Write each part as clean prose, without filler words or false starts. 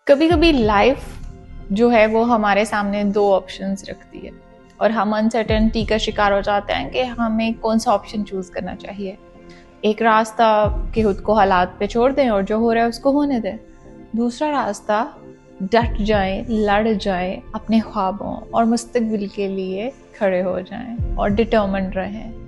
कभी कभी लाइफ जो है वो हमारे सामने दो ऑप्शंस रखती है और हम अनसर्टेनिटी का शिकार हो जाते हैं कि हमें कौन सा ऑप्शन चूज करना चाहिए। एक रास्ता कि खुद को हालात पे छोड़ दें और जो हो रहा है उसको होने दें। दूसरा रास्ता डट जाएं, लड़ जाएं, अपने ख्वाबों और मुस्तकबिल के लिए खड़े हो जाएं और डिटर्मिन्ड रहें।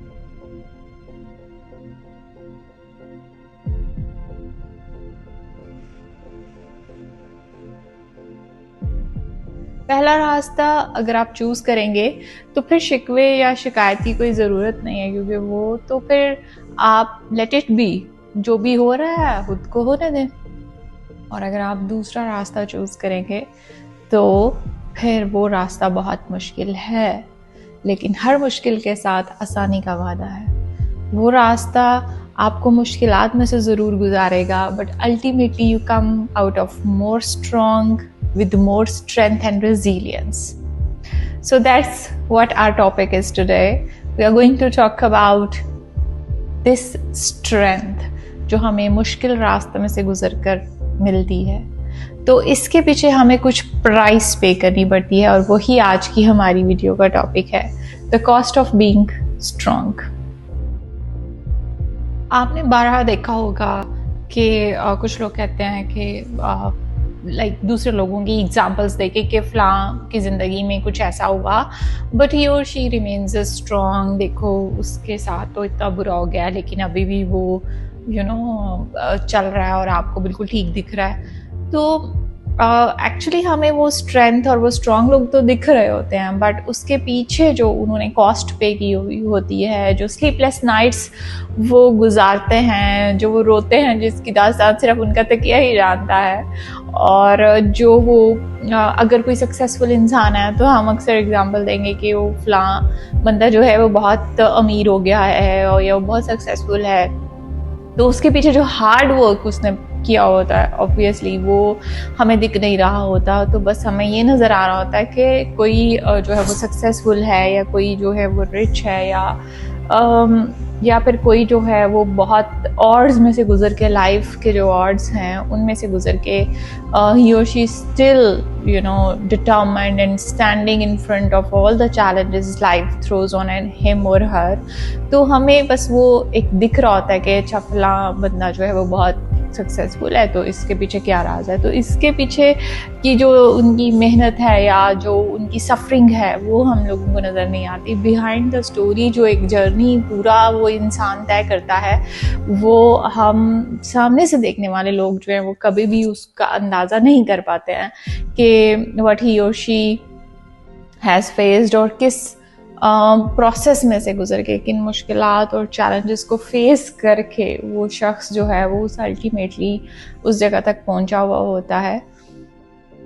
पहला रास्ता अगर आप चूज़ करेंगे तो फिर शिकवे या शिकायत की कोई ज़रूरत नहीं है, क्योंकि वो तो फिर आप लेट इट बी, जो भी हो रहा है खुद को होने दें। और अगर आप दूसरा रास्ता चूज़ करेंगे तो फिर वो रास्ता बहुत मुश्किल है, लेकिन हर मुश्किल के साथ आसानी का वादा है। वो रास्ता आपको मुश्किलात में से ज़रूर गुजारेगा, but ultimately you come out of more strong with more strength and resilience. So that's what our topic is today. We are going to talk about this strength जो हमें मुश्किल रास्ते में से गुजर कर मिलती है। तो इसके पीछे हमें कुछ प्राइस पे करनी पड़ती है और वही आज की हमारी वीडियो का टॉपिक है, the cost of being strong. आपने बारहा देखा होगा कि कुछ लोग कहते हैं कि दूसरे लोगों की एग्जाम्पल्स देके कि फ़लाँ की ज़िंदगी में कुछ ऐसा हुआ बट ही और शी रिमेन्स स्ट्रॉन्ग, देखो उसके साथ तो इतना बुरा हो गया लेकिन अभी भी वो चल रहा है और आपको बिल्कुल ठीक दिख रहा है। तो एक्चुअली हमें वो स्ट्रेंथ और वो स्ट्रॉन्ग लोग तो दिख रहे होते हैं, बट उसके पीछे जो उन्होंने कॉस्ट पे की हुई होती है, जो स्लीपलेस नाइट्स वो गुजारते हैं, जो वो रोते हैं, जिसकी दास्तान सिर्फ उनका तकिया ही जानता है। और जो वो अगर कोई सक्सेसफुल इंसान है तो हम अक्सर एग्जांपल देंगे कि वो फलां बंदा जो है वो बहुत अमीर हो गया है और या वो बहुत सक्सेसफुल है, तो उसके पीछे जो हार्ड वर्क उसने किया होता है ऑब्वियसली वो हमें दिख नहीं रहा होता। तो बस हमें ये नज़र आ रहा होता है कि कोई जो है वो सक्सेसफुल है या कोई जो है वो रिच है या फिर कोई जो है वो बहुत ऑड्स में से गुजर के, लाइफ के जो ऑड्स हैं उनमें से गुजर के ही और she still determined and standing in front of all the challenges life throws on and him और हर। तो हमें बस वो एक दिख रहा होता है कि अच्छा फलां बंदा जो है वो बहुत सक्सेसफुल है, तो इसके पीछे क्या राज है। तो इसके पीछे की जो उनकी मेहनत है या जो उनकी सफरिंग है वो हम लोगों को नज़र नहीं आती। बिहाइंड द स्टोरी जो एक जर्नी पूरा वो इंसान तय करता है, वो हम सामने से देखने वाले लोग जो हैं वो कभी भी उसका अंदाज़ा नहीं कर पाते हैं कि व्हाट ही और शी हैज़ फेस्ड और किस प्रोसेस में से गुजर के, किन मुश्किलात और चैलेंजेस को फेस करके वो शख्स जो है वो अल्टीमेटली उस जगह तक पहुंचा हुआ होता है।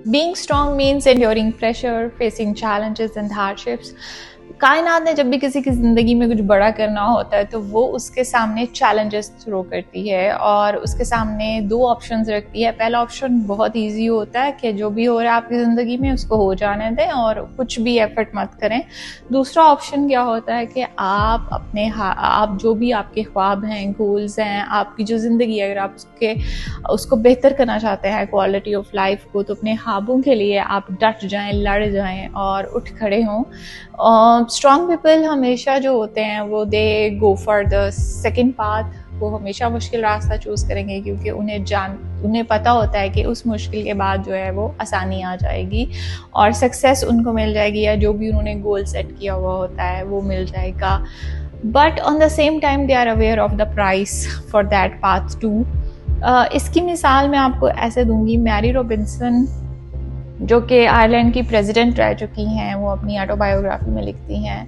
Being strong means enduring pressure, facing challenges and hardships. कायनात ने जब भी किसी की ज़िंदगी में कुछ बड़ा करना होता है तो वो उसके सामने चैलेंजेस थ्रो करती है और उसके सामने दो ऑप्शंस रखती है। पहला ऑप्शन बहुत इजी होता है कि जो भी हो रहा है आपकी ज़िंदगी में उसको हो जाने दें और कुछ भी एफर्ट मत करें। दूसरा ऑप्शन क्या होता है कि आप जो भी आपके ख्वाब हैं, गोल्स हैं, आपकी जो ज़िंदगी है, अगर आप उसको बेहतर करना चाहते हैं, क्वालिटी ऑफ लाइफ को, तो अपने ख्वाबों के लिए आप डट जाएं, लड़ जाएं और उठ खड़े हों। स्ट्रॉन्ग पीपल हमेशा जो होते हैं वो they go for the second path. वो हमेशा मुश्किल रास्ता चूज़ करेंगे क्योंकि उन्हें पता होता है कि उस मुश्किल के बाद जो है वो आसानी आ जाएगी और सक्सेस उनको मिल जाएगी या जो भी उन्होंने गोल सेट किया हुआ होता है वो मिल जाएगा। But on the same time they are aware of the price for that path too. इसकी मिसाल मैं आपको ऐसे दूंगी, मैरी रॉबिन्सन जो कि आयरलैंड की प्रेसिडेंट रह चुकी हैं, वो अपनी ऑटोबायोग्राफी में लिखती हैं,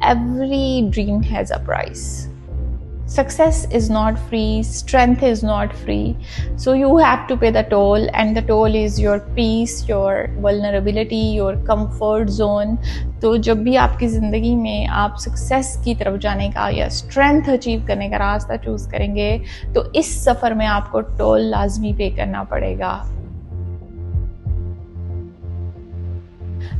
every dream has a price. Success is not free, strength is not free, so you have to pay the toll and the toll is your peace, your vulnerability, your comfort zone. तो जब भी आपकी ज़िंदगी में आप success की तरफ जाने का या स्ट्रेंथ अचीव करने का रास्ता चूज़ करेंगे तो इस सफ़र में आपको टोल लाजमी पे करना पड़ेगा।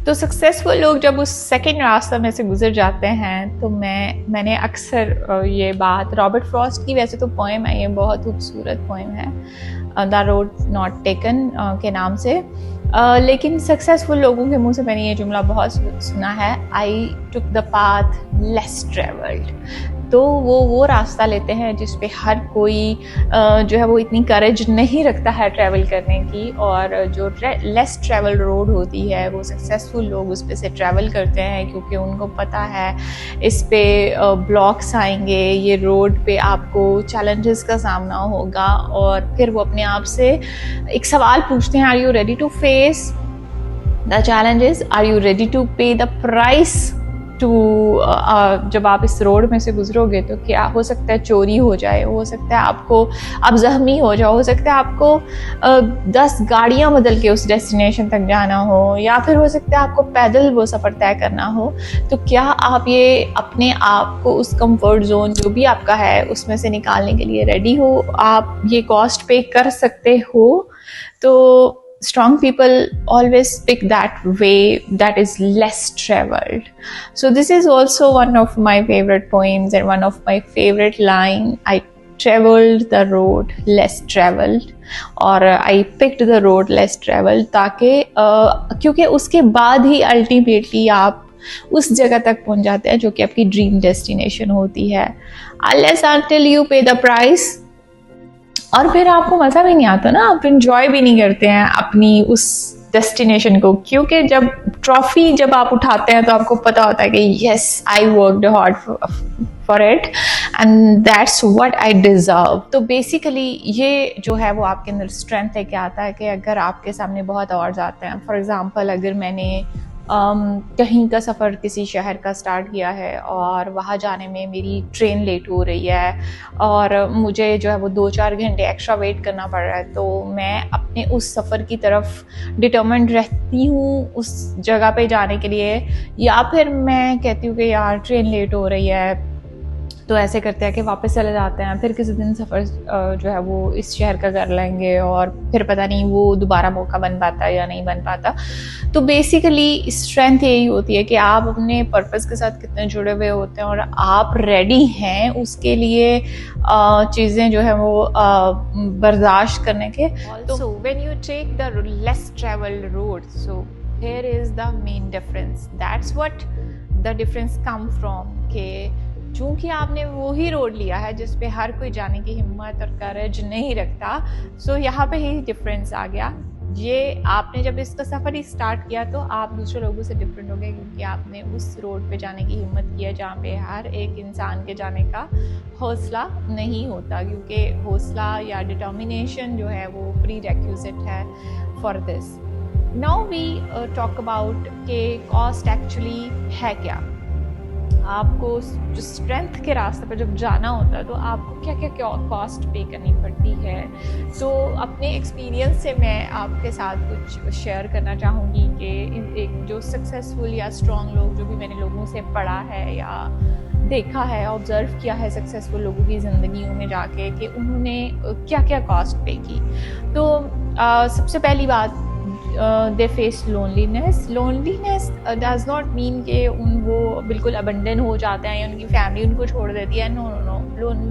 तो सक्सेसफुल लोग जब उस सेकंड रास्ता में से गुजर जाते हैं तो मैंने अक्सर ये बात, रॉबर्ट फ्रॉस्ट की वैसे तो पोएम है, ये बहुत खूबसूरत पोएम है, द रोड नॉट टेकन के नाम से। लेकिन सक्सेसफुल लोगों के मुंह से मैंने ये जुमला बहुत सुना है, I took the path less travelled. तो वो रास्ता लेते हैं जिस पे हर कोई जो है वो इतनी करेज नहीं रखता है ट्रैवल करने की, और जो लेस ट्रैवल रोड होती है वो सक्सेसफुल लोग उस पे से ट्रैवल करते हैं, क्योंकि उनको पता है इस पे ब्लॉक्स आएंगे, ये रोड पे आपको चैलेंजेस का सामना होगा, और फिर वो अपने आप से एक सवाल पूछते हैं, are you ready to face the challenges, are you ready to pay the price too. जब आप इस रोड में से गुजरोगे तो क्या हो सकता है चोरी हो जाए, हो सकता है आप जख्मी हो जाओ, हो सकता है आपको 10 गाड़ियाँ बदल के उस डेस्टिनेशन तक जाना हो, या फिर हो सकता है आपको पैदल वो सफ़र तय करना हो। तो क्या आप ये अपने आप को उस कंफर्ट जोन जो भी आपका है उसमें से निकालने के लिए रेडी हो, आप ये कॉस्ट पे कर सकते हो? तो strong people always pick that way that is less traveled. So this is also one of my favorite poems and one of my favorite line. I traveled the road less traveled, और I picked the road less traveled, ताकि क्योंकि उसके बाद ही ultimately आप उस जगह तक पहुंच जाते हैं जो कि आपकी ड्रीम डेस्टिनेशन होती है। Unless until you pay the price, और फिर आपको मज़ा भी नहीं आता ना, आप इंजॉय भी नहीं करते हैं अपनी उस डेस्टिनेशन को, क्योंकि जब ट्रॉफी जब आप उठाते हैं तो आपको पता होता है कि yes I worked hard for it and that's what I deserve. तो बेसिकली ये जो है वो आपके अंदर स्ट्रेंथ लेके आता है कि अगर आपके सामने बहुत अवार्ड्स आते हैं, फॉर एग्जांपल अगर मैंने कहीं का सफ़र किसी शहर का स्टार्ट किया है और वहाँ जाने में मेरी ट्रेन लेट हो रही है और मुझे जो है वो 2-4 घंटे एक्स्ट्रा वेट करना पड़ रहा है, तो मैं अपने उस सफ़र की तरफ डिटर्मिन्ड रहती हूँ उस जगह पे जाने के लिए, या फिर मैं कहती हूँ कि यार ट्रेन लेट हो रही है, तो ऐसे करते हैं कि वापस चले जाते हैं, फिर किसी दिन सफ़र जो है वो इस शहर का कर लेंगे और फिर पता नहीं वो दोबारा मौका बन पाता या नहीं बन पाता। तो बेसिकली स्ट्रेंथ यही होती है कि आप अपने पर्पस के साथ कितने जुड़े हुए होते हैं और आप रेडी हैं उसके लिए चीज़ें जो है वो बर्दाश्त करने के। तो when you take the less travelled road, so here is the main difference, that's what the difference come from, के चूँकि आपने वो ही रोड लिया है जिस पे हर कोई जाने की हिम्मत और करेज नहीं रखता, सो यहाँ पे ही डिफरेंस आ गया। ये आपने जब इसका सफ़र ही स्टार्ट किया तो आप दूसरे लोगों से डिफरेंट हो गए, क्योंकि आपने उस रोड पे जाने की हिम्मत की है जहाँ पे हर एक इंसान के जाने का हौसला नहीं होता, क्योंकि हौसला या डिटर्मिनेशन जो है वो प्री रेक्विजिट है for this. Now we talk about के कॉस्ट एक्चुअली है क्या। आपको जो स्ट्रेंथ के रास्ते पर जब जाना होता है तो आपको क्या क्या कॉस्ट पे करनी पड़ती है। तो अपने एक्सपीरियंस से मैं आपके साथ कुछ शेयर करना चाहूँगी कि एक जो सक्सेसफुल या स्ट्रॉन्ग लोग जो भी मैंने लोगों से पढ़ा है या देखा है, ऑब्ज़र्व किया है सक्सेसफुल लोगों की ज़िंदगियों में जाके कि उन्होंने क्या क्या कॉस्ट पे की। तो सबसे पहली बात, they face loneliness. Loneliness does not mean कि वो बिल्कुल अबंडन हो जाते हैं या उनकी फैमिली उनको छोड़ देती है, no no no.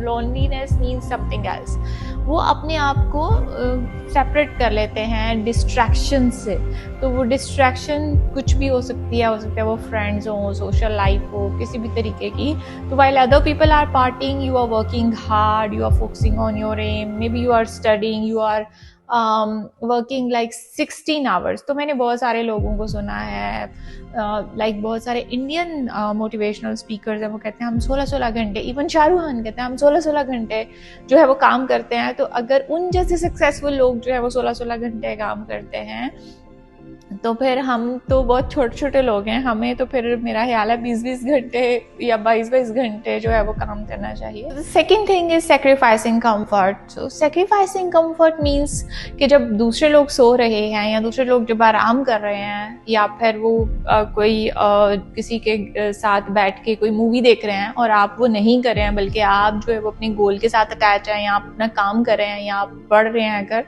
Loneliness means something else. वो अपने आप को सेपरेट कर लेते हैं डिस्ट्रैक्शन से। तो वो डिस्ट्रैक्शन कुछ भी हो सकती है वो फ्रेंड्स हो, सोशल लाइफ हो, किसी भी तरीके की। तो while other people are partying, you are working hard, you are focusing on your aim, maybe you are studying, you are working like 16 hours. तो मैंने बहुत सारे लोगों को सुना है, बहुत सारे इंडियन मोटिवेशनल स्पीकर्स हैं, वो कहते हैं हम 16-16 घंटे, इवन शाहरुख खान कहते हैं हम 16-16 घंटे जो है वो काम करते हैं। तो अगर उन जैसे सक्सेसफुल लोग जो है वो 16-16 घंटे काम करते हैं तो फिर हम तो बहुत छोटे छोटे लोग हैं, हमें तो फिर मेरा ख्याल है 20-20 घंटे या 22-22 घंटे जो है वो काम करना चाहिए। Second thing is sacrificing comfort. So sacrificing comfort means कि जब दूसरे लोग सो रहे हैं या दूसरे लोग जब आराम कर रहे हैं या फिर वो कोई किसी के साथ बैठ के कोई मूवी देख रहे हैं और आप वो नहीं कर रहे हैं, बल्कि आप जो है वो अपने गोल के साथ अटैच हैं या आप अपना काम कर रहे हैं या आप पढ़ रहे हैं अगर,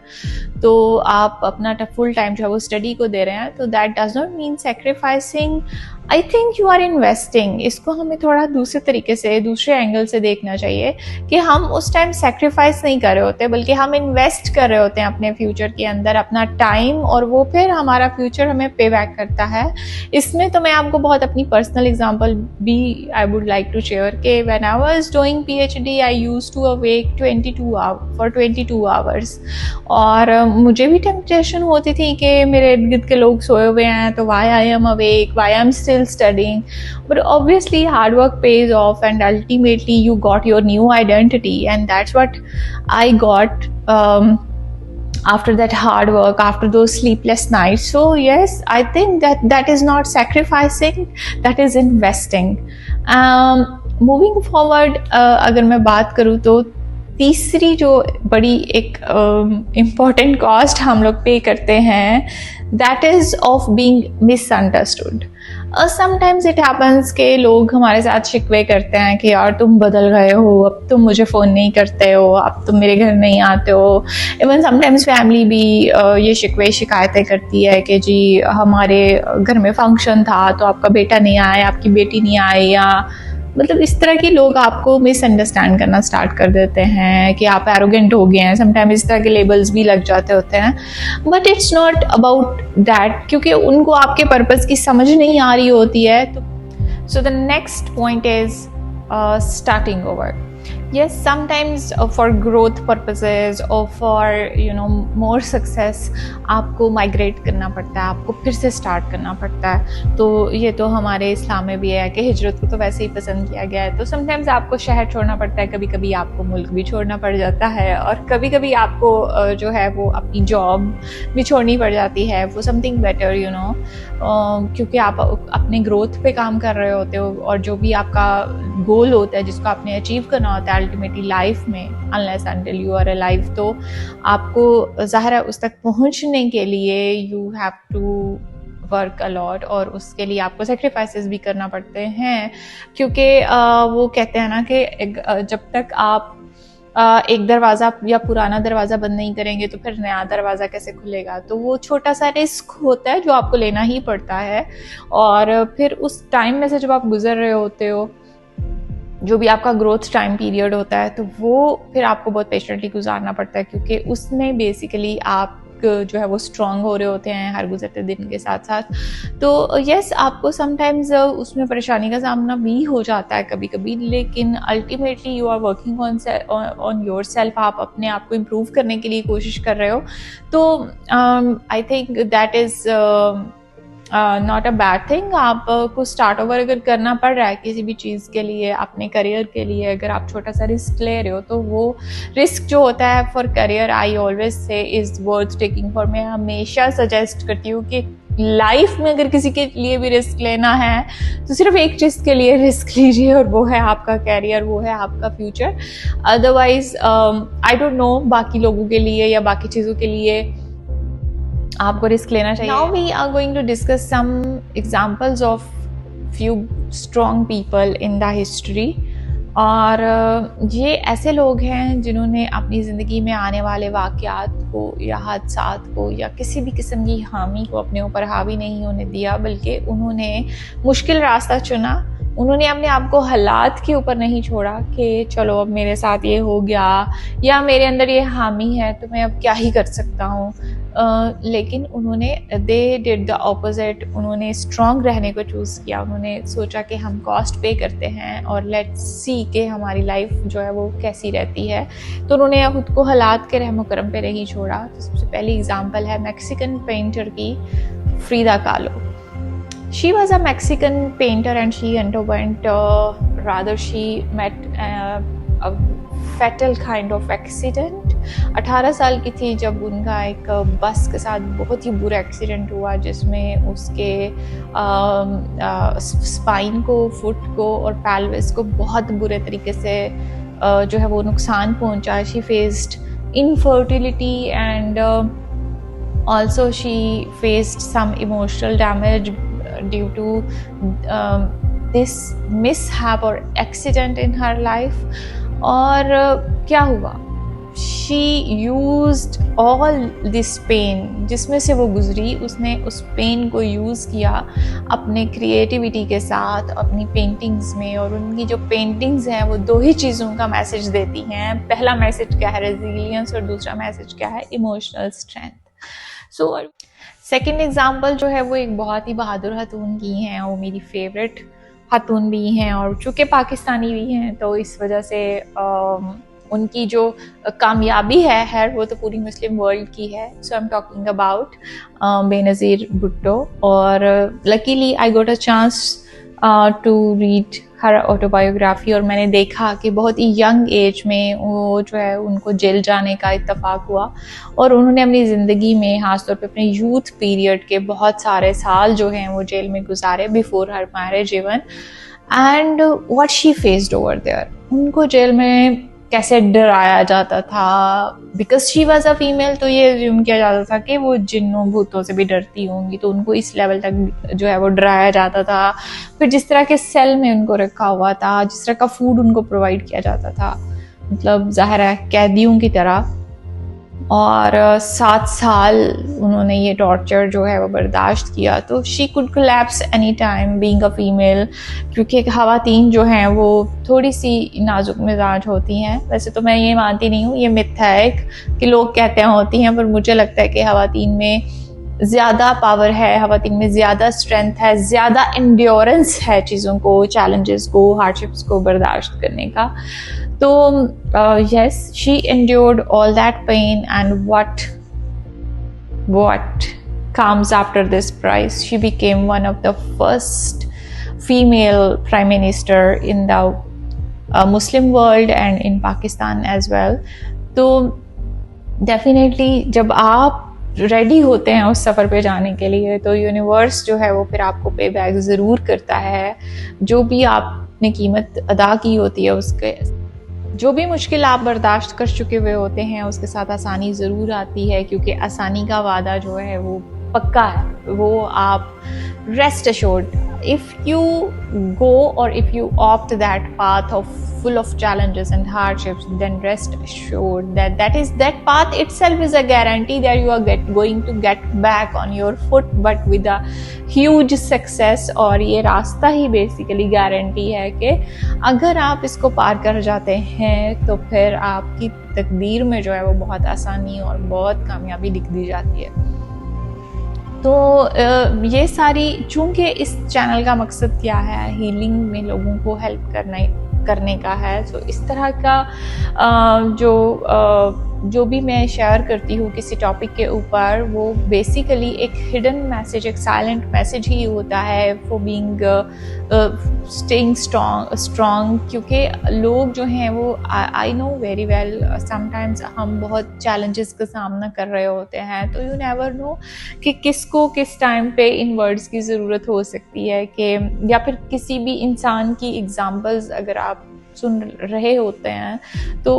तो आप अपना फुल टाइम जो है वो स्टडी को दे रहे हैं, तो that does not mean sacrificing I think you are investing, इसको हमें थोड़ा दूसरे तरीके से, दूसरे एंगल से देखना चाहिए कि हम उस टाइम सेक्रीफाइस नहीं कर रहे होते, बल्कि हम इन्वेस्ट कर रहे होते हैं अपने फ्यूचर के अंदर अपना टाइम, और वो फिर हमारा फ्यूचर हमें पे बैक करता है। इसमें तो मैं आपको बहुत अपनी पर्सनल एग्जांपल भी I would like to share कि when I was doing PhD I used to awake 22 hours, और मुझे भी टेम्पटेशन होती थी कि मेरे इर्द गिर्द के लोग सोए हुए हैं तो why I am awake, why I am still studying, but obviously hard work pays off and ultimately you got your new identity, and that's what I got after that hard work, after those sleepless nights. So yes, I think that is not sacrificing, that is investing. Moving forward, अगर मैं बात करूँ तो तीसरी जो बड़ी एक important cost हम लोग पे करते हैं, that is of being misunderstood. Sometimes it happens के लोग हमारे साथ शिकवे करते हैं कि यार तुम बदल गए हो, अब तुम मुझे फ़ोन नहीं करते हो, अब तुम मेरे घर नहीं आते हो। इवन समटाइम्स फैमिली भी ये शिकवे शिकायतें करती है कि जी हमारे घर में फंक्शन था तो आपका बेटा नहीं आया, आपकी बेटी नहीं आई, या मतलब इस तरह के लोग आपको मिसअंडरस्टैंड करना स्टार्ट कर देते हैं कि आप एरोगेंट हो गए हैं। समटाइम इस तरह के लेबल्स भी लग जाते होते हैं, but it's not about that, क्योंकि उनको आपके पर्पस की समझ नहीं आ रही होती है। तो so the next point is starting over. Yes, sometimes for growth purposes or for more success आपको माइग्रेट करना पड़ता है, आपको फिर से स्टार्ट करना पड़ता है। तो ये तो हमारे इस्लाम में भी है कि हिजरत को तो वैसे ही पसंद किया गया है। तो समटाइम्स आपको शहर छोड़ना पड़ता है, कभी कभी आपको मुल्क भी छोड़ना पड़ जाता है, और कभी कभी आपको जो है वो अपनी जॉब भी छोड़नी पड़ जाती है फॉर समथिंग बेटर, क्योंकि आप अपने ग्रोथ पे काम कर रहे होते हो, और जो भी आपका गोल होता है जिसको आपने अचीव करना होता है अल्टीमेटली लाइफ में, unless until you are alive, तो आपको ज़ाहिर है उस तक पहुंचने के लिए you have to work a lot, और उसके लिए आपको सेक्रीफाइसेस भी करना पड़ते हैं। क्योंकि वो कहते हैं ना कि जब तक आप एक दरवाज़ा या पुराना दरवाज़ा बंद नहीं करेंगे तो फिर नया दरवाज़ा कैसे खुलेगा। तो वो छोटा सा रिस्क होता है जो आपको लेना ही पड़ता है, और फिर उस टाइम में से जब आप गुजर रहे होते हो, जो भी आपका ग्रोथ टाइम पीरियड होता है, तो वो फिर आपको बहुत पेशेंटली गुजारना पड़ता है, क्योंकि उसमें बेसिकली आप जो है वो स्ट्रांग हो रहे होते हैं हर गुजरते दिन के साथ साथ। तो यस, आपको समटाइम्स उसमें परेशानी का सामना भी हो जाता है कभी कभी, लेकिन ultimately you are working on yourself, आप अपने आप को इम्प्रूव करने के लिए कोशिश कर रहे हो। तो I think that is not a bad thing. आपको स्टार्ट ओवर अगर करना पड़ रहा है किसी भी चीज़ के लिए, अपने करियर के लिए, अगर आप छोटा सा रिस्क ले रहे हो, तो वो रिस्क जो होता है for career, I always say is worth taking for. मैं हमेशा सजेस्ट करती हूँ कि लाइफ में अगर किसी के लिए भी रिस्क लेना है तो सिर्फ एक चीज़ के लिए रिस्क लीजिए, और वो है आपका कैरियर, वो है आपका future. Otherwise I don't know बाकी लोगों के लिए या बाकी चीज़ों के लिए आपको रिस्क लेना चाहिए। Now we are going to discuss some examples of few strong people in the history, और ये ऐसे लोग हैं जिन्होंने अपनी ज़िंदगी में आने वाले वाक़यात को या हादसात को या किसी भी किस्म की हामी को अपने ऊपर हावी नहीं होने दिया, बल्कि उन्होंने मुश्किल रास्ता चुना। उन्होंने अपने आप को हालात के ऊपर नहीं छोड़ा कि चलो अब मेरे साथ ये हो गया या मेरे अंदर ये हामी है तो मैं अब क्या ही कर सकता हूँ, लेकिन उन्होंने दे डिड द ऑपोजिट। उन्होंने स्ट्रॉन्ग रहने को चूज़ किया। उन्होंने सोचा कि हम कॉस्ट पे करते हैं और लेट्स सी कि हमारी लाइफ जो है वो कैसी रहती है। तो उन्होंने खुद को हालात के रहमो करम पे नहीं छोड़ा। तो सबसे पहली एग्जांपल है मैक्सिकन पेंटर की, फ्रीदा कालो। She was a Mexican painter and she underwent, she met a fatal kind of accident. 18 साल की थी जब उनका एक बस के साथ बहुत ही बुरा एक्सीडेंट हुआ, जिसमें उसके स्पाइन को, फुट को और पेल्विस को बहुत बुरे तरीके से जो है वो नुकसान पहुंचा। She faced infertility and also she faced some emotional damage due to this mishap or accident in her life. और क्या हुआ, she used all this pain, जिसमें से वो गुजरी, उसने उस पेन को यूज़ किया अपने क्रिएटिविटी के साथ अपनी पेंटिंग्स में। और उनकी जो पेंटिंग्स हैं वो दो ही चीज़ों का मैसेज देती हैं। पहला मैसेज क्या है, रेजिलियंस, और दूसरा मैसेज क्या है, emotional strength. So second example जो है वो एक बहुत ही बहादुर खातून की हैं, वो मेरी फेवरेट खातून भी हैं, और चूँकि पाकिस्तानी भी हैं तो इस वजह से उनकी जो कामयाबी है वो तो पूरी मुस्लिम वर्ल्ड की है। So I am talking about Benazir Bhutto. और luckily I got a chance to read her autobiography, और मैंने देखा कि बहुत ही यंग एज में वो जो है उनको जेल जाने का इत्तफाक हुआ, और उन्होंने अपनी ज़िंदगी में ख़ासतौर पे अपने यूथ पीरियड के बहुत सारे साल जो हैं वो जेल में गुजारे before her marriage even. And what she faced over there, उनको जेल में कैसे डराया जाता था, because she was a female, तो ये अज्यूम किया जाता था कि वो जिन्नों भूतों से भी डरती होंगी, तो उनको इस लेवल तक जो है वो डराया जाता था। फिर जिस तरह के सेल में उनको रखा हुआ था, जिस तरह का फूड उनको प्रोवाइड किया जाता था, मतलब ज़ाहिर है कैदियों की तरह। और 7 साल उन्होंने ये टॉर्चर जो है वो बर्दाश्त किया। तो she could collapse any time being a female, क्योंकि ख़वातीन जो हैं वो थोड़ी सी नाजुक मिजाज होती हैं। वैसे तो मैं ये मानती नहीं हूँ, ये मिथ है एक कि लोग कहते हैं होती हैं, पर मुझे लगता है कि ख़वातीन में ज़्यादा पावर है, ख़वातीन में ज़्यादा स्ट्रेंथ है, ज़्यादा इंड्योरेंस है चीज़ों को, चैलेंजेस को, हार्डशिप्स को बर्दाश्त करने का। So yes, she endured all that pain, and what comes after this prize? She became one of the first female prime minister in the Muslim world and in Pakistan as well. तो definitely जब आप ready होते हैं उस सफ़र पे जाने के लिए, तो यूनिवर्स जो है वो फिर आपको पे बैक ज़रूर करता है। जो भी आपने कीमत अदा की होती है, उसके जो भी मुश्किल आप बर्दाश्त कर चुके हुए होते हैं, उसके साथ आसानी ज़रूर आती है, क्योंकि आसानी का वादा जो है वो पक्का है। वो आप rest assured, if you go और if you opt that path of full of challenges and hardships, then rest assured that path itself is a guarantee that you are going to get back on your foot, but with a huge success। और ये रास्ता ही basically guarantee है कि अगर आप इसको पार कर जाते हैं तो फिर आपकी तकदीर में जो है वो बहुत आसानी और बहुत कामयाबी लिख दी जाती है। तो ये सारी, चूँकि इस चैनल का मकसद क्या है, हीलिंग में लोगों को हेल्प करने का है, तो इस तरह का जो भी मैं शेयर करती हूँ किसी टॉपिक के ऊपर, वो बेसिकली एक हिडन मैसेज, एक साइलेंट मैसेज ही होता है फॉर बीइंग स्टेइंग स्ट्रॉन्ग। क्योंकि लोग जो हैं वो, I know very well, sometimes हम बहुत चैलेंजेस का सामना कर रहे होते हैं, तो यू नेवर नो कि किसको किस टाइम पे इन वर्ड्स की ज़रूरत हो सकती है, कि या फिर किसी भी इंसान की एग्जांपल्स अगर आप सुन रहे होते हैं तो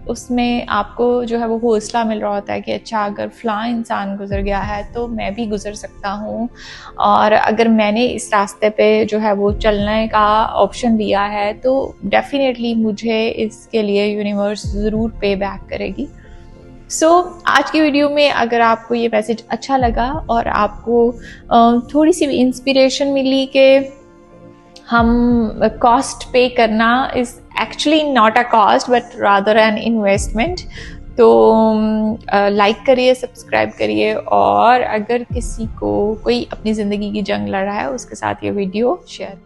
उसमें आपको जो है वो हौसला मिल रहा होता है कि अच्छा, अगर फ़लाँ इंसान गुज़र गया है तो मैं भी गुज़र सकता हूँ, और अगर मैंने इस रास्ते पे जो है वो चलने का ऑप्शन लिया है तो डेफिनेटली मुझे इसके लिए यूनिवर्स ज़रूर पे बैक करेगी। आज की वीडियो में अगर आपको ये मैसेज अच्छा लगा और आपको थोड़ी सी इंस्पिरेशन मिली कि हम कॉस्ट पे करना is actually not a cost but rather an investment, तो लाइक करिए, सब्सक्राइब करिए, और अगर किसी को कोई अपनी ज़िंदगी की जंग लड़ रहा है उसके साथ ये वीडियो शेयर